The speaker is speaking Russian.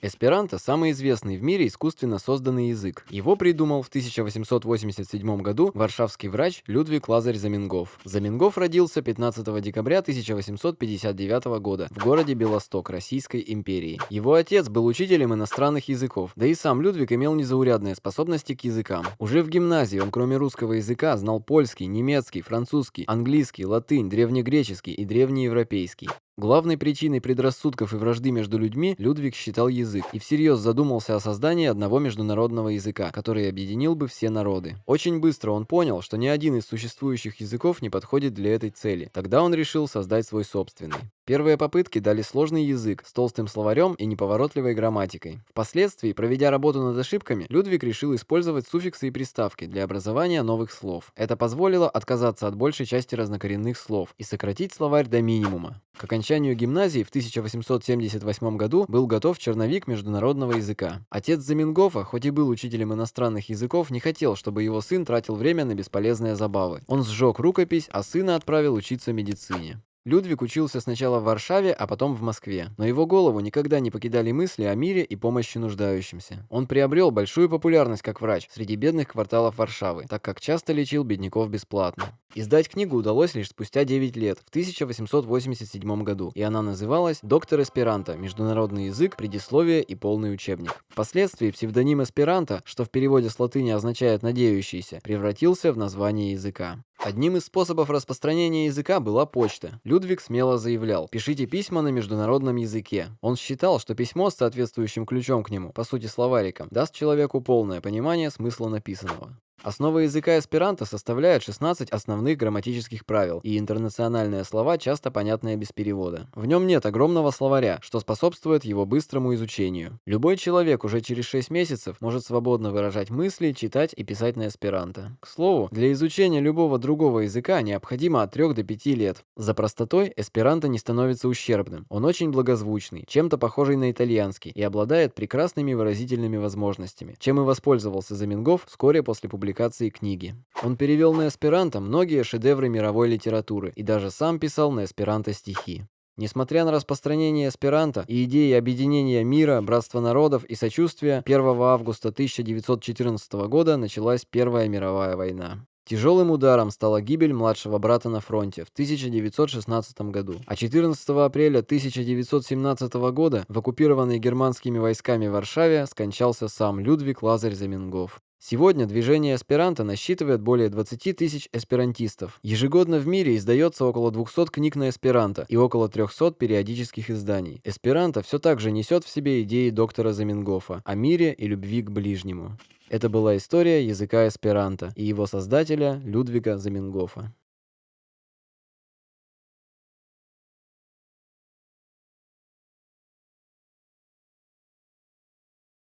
Эсперанто – самый известный в мире искусственно созданный язык. Его придумал в 1887 году варшавский врач Людвик Заменгоф. Заменгоф родился 15 декабря 1859 года в городе Белосток Российской империи. Его отец был учителем иностранных языков, да и сам Людвиг имел незаурядные способности к языкам. Уже в гимназии он, кроме русского языка, знал польский, немецкий, французский, английский, латынь, древнегреческий и древнеевропейский. Главной причиной предрассудков и вражды между людьми Людвиг считал язык и всерьез задумался о создании одного международного языка, который объединил бы все народы. Очень быстро он понял, что ни один из существующих языков не подходит для этой цели. Тогда он решил создать свой собственный. Первые попытки дали сложный язык с толстым словарем и неповоротливой грамматикой. Впоследствии, проведя работу над ошибками, Людвиг решил использовать суффиксы и приставки для образования новых слов. Это позволило отказаться от большей части разнокоренных слов и сократить словарь до минимума. К окончанию гимназии в 1878 году был готов черновик международного языка. Отец Заменгофа, хоть и был учителем иностранных языков, не хотел, чтобы его сын тратил время на бесполезные забавы. Он сжег рукопись, а сына отправил учиться медицине. Людвиг учился сначала в Варшаве, а потом в Москве, но его голову никогда не покидали мысли о мире и помощи нуждающимся. Он приобрел большую популярность как врач среди бедных кварталов Варшавы, так как часто лечил бедняков бесплатно. Издать книгу удалось лишь спустя 9 лет, в 1887 году, и она называлась «Доктор Эсперанто. Международный язык, предисловие и полный учебник». Впоследствии псевдоним Эсперанто, что в переводе с латыни означает «надеющийся», превратился в название языка. Одним из способов распространения языка была почта. Людвиг смело заявлял: «Пишите письма на международном языке». Он считал, что письмо с соответствующим ключом к нему, по сути словариком, даст человеку полное понимание смысла написанного. Основа языка эсперанто составляет 16 основных грамматических правил и интернациональные слова, часто понятные без перевода. В нем нет огромного словаря, что способствует его быстрому изучению. Любой человек уже через 6 месяцев может свободно выражать мысли, читать и писать на эсперанто. К слову, для изучения любого другого языка необходимо от 3 до 5 лет. За простотой эсперанто не становится ущербным. Он очень благозвучный, чем-то похожий на итальянский и обладает прекрасными выразительными возможностями, чем и воспользовался Заменгоф вскоре после публикации книги. Он перевел на эсперанто многие шедевры мировой литературы и даже сам писал на эсперанто стихи. Несмотря на распространение эсперанто и идеи объединения мира, братства народов и сочувствия, 1 августа 1914 года началась Первая мировая война. Тяжелым ударом стала гибель младшего брата на фронте в 1916 году, а 14 апреля 1917 года в оккупированной германскими войсками Варшаве скончался сам Людвиг Заменгоф. Сегодня движение эсперанто насчитывает более 20 тысяч эсперантистов. Ежегодно в мире издается около 200 книг на эсперанто и около 300 периодических изданий. Эсперанто все так же несет в себе идеи доктора Заменгофа о мире и любви к ближнему. Это была история языка эсперанто и его создателя Людвига Заменгофа.